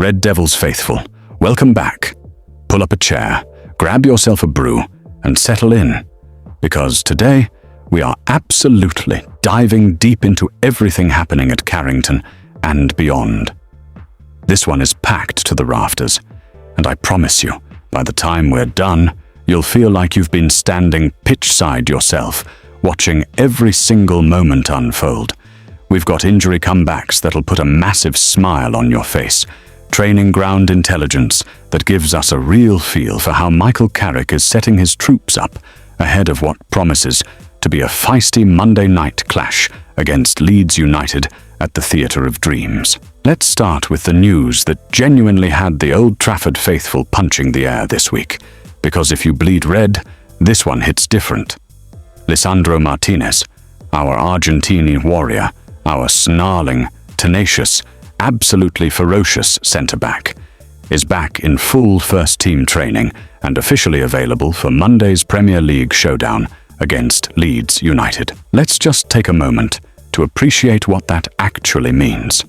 Red Devils faithful, welcome back. Pull up a chair, grab yourself a brew, and settle in. Because today, we are absolutely diving deep into everything happening at Carrington and beyond. This one is packed to the rafters, and I promise you, by the time we're done, you'll feel like you've been standing pitch-side yourself, watching every single moment unfold. We've got injury comebacks that'll put a massive smile on your face, training ground intelligence that gives us a real feel for how Michael Carrick is setting his troops up ahead of what promises to be a feisty Monday night clash against Leeds United at the Theatre of Dreams. Let's start with the news that genuinely had the Old Trafford faithful punching the air this week, because if you bleed red, this one hits different. Lisandro Martinez, our Argentine warrior, our snarling, tenacious, absolutely ferocious centre-back, is back in full first-team training and officially available for Monday's Premier League showdown against Leeds United. Let's just take a moment to appreciate what that actually means.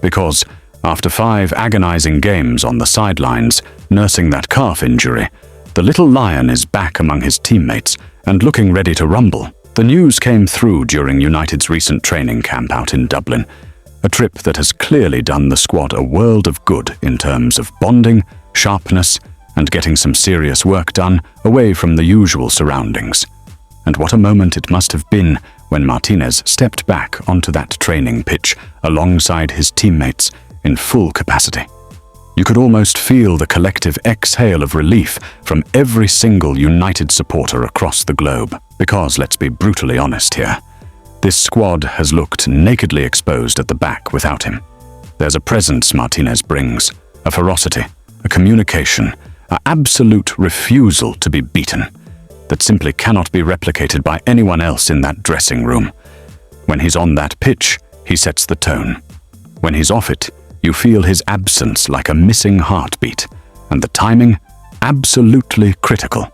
Because after 5 agonizing games on the sidelines, nursing that calf injury, the little lion is back among his teammates and looking ready to rumble. The news came through during United's recent training camp out in Dublin, a trip that has clearly done the squad a world of good in terms of bonding, sharpness, and getting some serious work done away from the usual surroundings. And what a moment it must have been when Martinez stepped back onto that training pitch alongside his teammates in full capacity. You could almost feel the collective exhale of relief from every single United supporter across the globe. Because, let's be brutally honest here, this squad has looked nakedly exposed at the back without him. There's a presence Martinez brings, a ferocity, a communication, an absolute refusal to be beaten, that simply cannot be replicated by anyone else in that dressing room. When he's on that pitch, he sets the tone. When he's off it, you feel his absence like a missing heartbeat, and the timing, absolutely critical.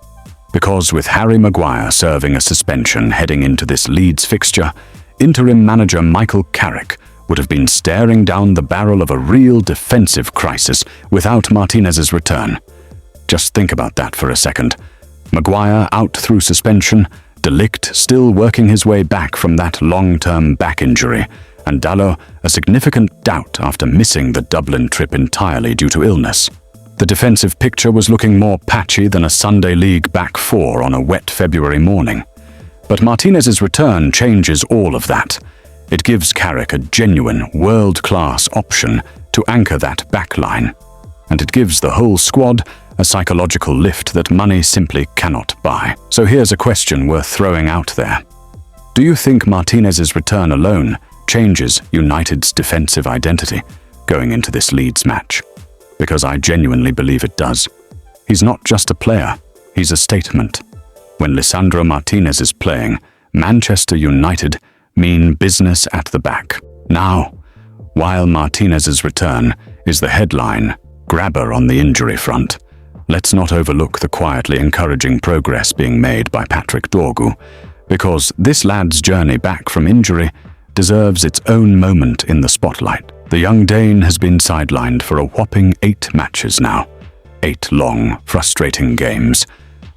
Because with Harry Maguire serving a suspension heading into this Leeds fixture, interim manager Michael Carrick would have been staring down the barrel of a real defensive crisis without Martinez's return. Just think about that for a second. Maguire out through suspension, De Ligt still working his way back from that long-term back injury, and Dalot a significant doubt after missing the Dublin trip entirely due to illness. The defensive picture was looking more patchy than a Sunday League back four on a wet February morning. But Martinez's return changes all of that. It gives Carrick a genuine, world-class option to anchor that back line. And it gives the whole squad a psychological lift that money simply cannot buy. So here's a question worth throwing out there. Do you think Martinez's return alone changes United's defensive identity going into this Leeds match? Because I genuinely believe it does. He's not just a player, he's a statement. When Lisandro Martinez is playing, Manchester United mean business at the back. Now, while Martinez's return is the headline grabber on the injury front, let's not overlook the quietly encouraging progress being made by Patrick Dorgu, because this lad's journey back from injury deserves its own moment in the spotlight. The young Dane has been sidelined for a whopping 8 matches now. 8 long, frustrating games,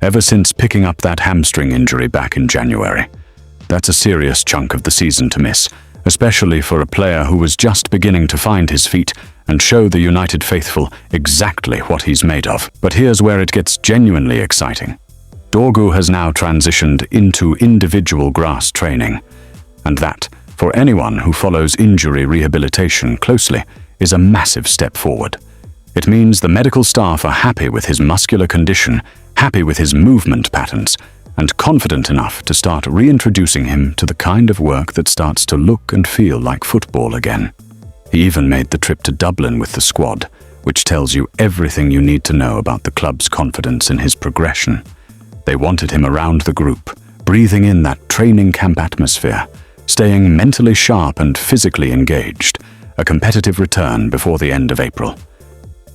ever since picking up that hamstring injury back in January. That's a serious chunk of the season to miss, especially for a player who was just beginning to find his feet and show the United faithful exactly what he's made of. But here's where it gets genuinely exciting. Dorgu has now transitioned into individual grass training, and that, for anyone who follows injury rehabilitation closely, is a massive step forward. It means the medical staff are happy with his muscular condition, happy with his movement patterns, and confident enough to start reintroducing him to the kind of work that starts to look and feel like football again. He even made the trip to Dublin with the squad, which tells you everything you need to know about the club's confidence in his progression. They wanted him around the group, breathing in that training camp atmosphere, staying mentally sharp and physically engaged, a competitive return before the end of April.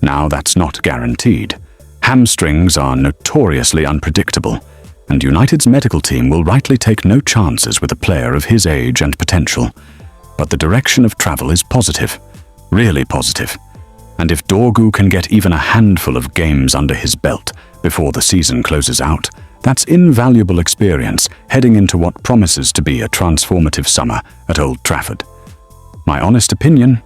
Now that's not guaranteed. Hamstrings are notoriously unpredictable, and United's medical team will rightly take no chances with a player of his age and potential. But the direction of travel is positive, really positive. And if Dorgu can get even a handful of games under his belt before the season closes out, that's invaluable experience heading into what promises to be a transformative summer at Old Trafford. My honest opinion,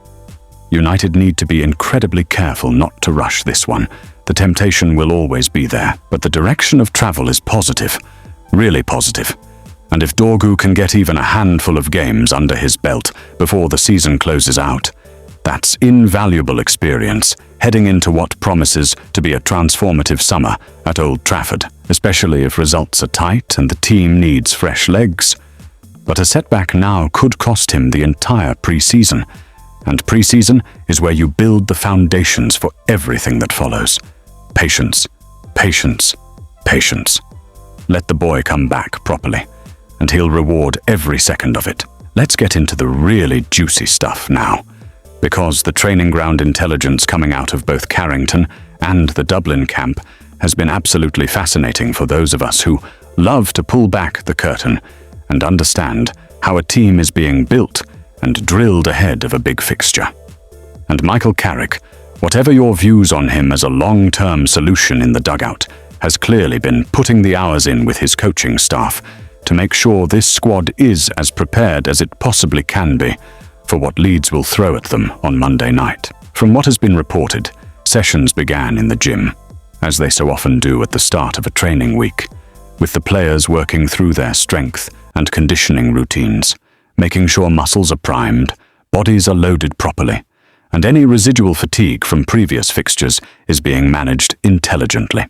United need to be incredibly careful not to rush this one. The temptation will always be there, but the direction of travel is positive, really positive. And if Dorgu can get even a handful of games under his belt before the season closes out, that's invaluable experience heading into what promises to be a transformative summer at Old Trafford, especially if results are tight and the team needs fresh legs. But a setback now could cost him the entire pre-season, and pre-season is where you build the foundations for everything that follows. Patience, patience, patience. Let the boy come back properly, and he'll reward every second of it. Let's get into the really juicy stuff now, because the training ground intelligence coming out of both Carrington and the Dublin camp has been absolutely fascinating for those of us who love to pull back the curtain and understand how a team is being built and drilled ahead of a big fixture. And Michael Carrick, whatever your views on him as a long-term solution in the dugout, has clearly been putting the hours in with his coaching staff to make sure this squad is as prepared as it possibly can be for what Leeds will throw at them on Monday night. From what has been reported, sessions began in the gym, as they so often do at the start of a training week, with the players working through their strength and conditioning routines, making sure muscles are primed, bodies are loaded properly, and any residual fatigue from previous fixtures is being managed intelligently.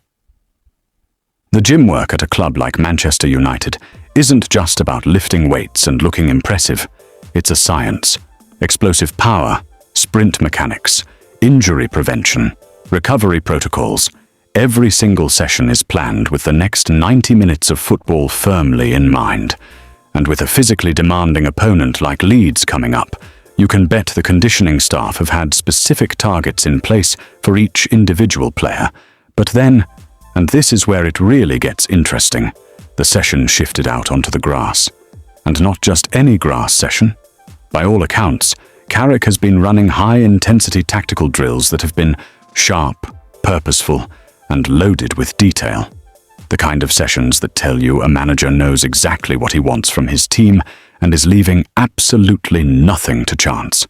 The gym work at a club like Manchester United isn't just about lifting weights and looking impressive. It's a science. Explosive power, sprint mechanics, injury prevention, recovery protocols. Every single session is planned with the next 90 minutes of football firmly in mind. And with a physically demanding opponent like Leeds coming up, you can bet the conditioning staff have had specific targets in place for each individual player. But then, and this is where it really gets interesting, the session shifted out onto the grass. And not just any grass session. By all accounts, Carrick has been running high-intensity tactical drills that have been sharp, purposeful, and loaded with detail. The kind of sessions that tell you a manager knows exactly what he wants from his team and is leaving absolutely nothing to chance.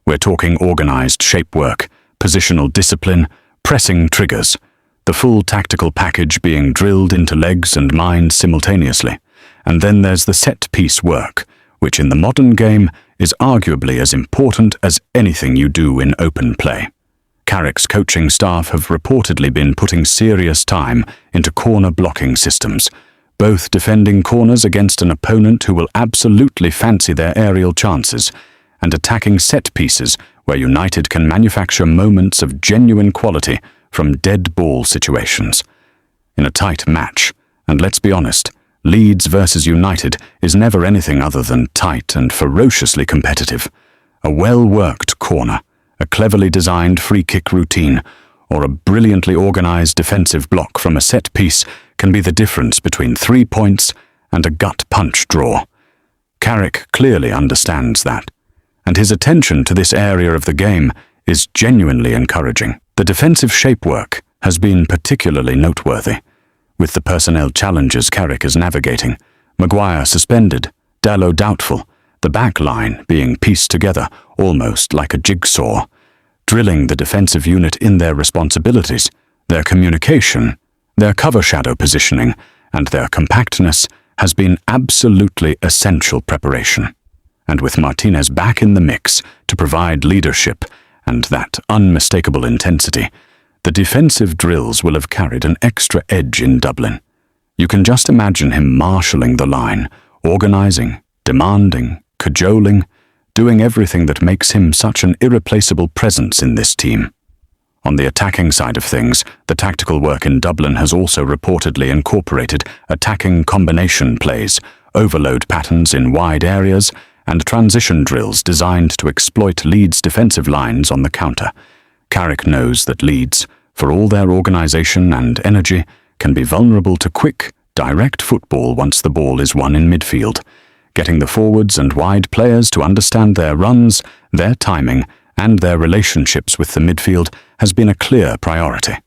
We're talking organized shape work, positional discipline, pressing triggers, the full tactical package being drilled into legs and mind simultaneously. And then there's the set-piece work, which in the modern game is arguably as important as anything you do in open play. Carrick's coaching staff have reportedly been putting serious time into corner blocking systems, both defending corners against an opponent who will absolutely fancy their aerial chances, and attacking set pieces where United can manufacture moments of genuine quality from dead ball situations. In a tight match, and let's be honest, Leeds versus United is never anything other than tight and ferociously competitive. A well-worked corner, a cleverly designed free-kick routine, or a brilliantly organized defensive block from a set piece can be the difference between 3 points and a gut-punch draw. Carrick clearly understands that, and his attention to this area of the game is genuinely encouraging. The defensive shape work has been particularly noteworthy, with the personnel challenges Carrick is navigating. Maguire suspended, Dalot doubtful, the back line being pieced together almost like a jigsaw, drilling the defensive unit in their responsibilities, their communication, their cover shadow positioning, and their compactness has been absolutely essential preparation. And with Martinez back in the mix to provide leadership and that unmistakable intensity, the defensive drills will have carried an extra edge in Dublin. You can just imagine him marshalling the line, organizing, demanding, cajoling, doing everything that makes him such an irreplaceable presence in this team. On the attacking side of things, the tactical work in Dublin has also reportedly incorporated attacking combination plays, overload patterns in wide areas, and transition drills designed to exploit Leeds' defensive lines on the counter. Carrick knows that Leeds, for all their organization and energy, can be vulnerable to quick, direct football once the ball is won in midfield. Getting the forwards and wide players to understand their runs, their timing, and their relationships with the midfield has been a clear priority.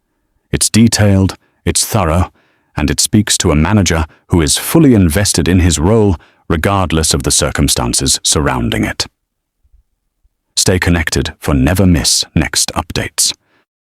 It's detailed, it's thorough, and it speaks to a manager who is fully invested in his role regardless of the circumstances surrounding it. Stay connected for never miss next updates.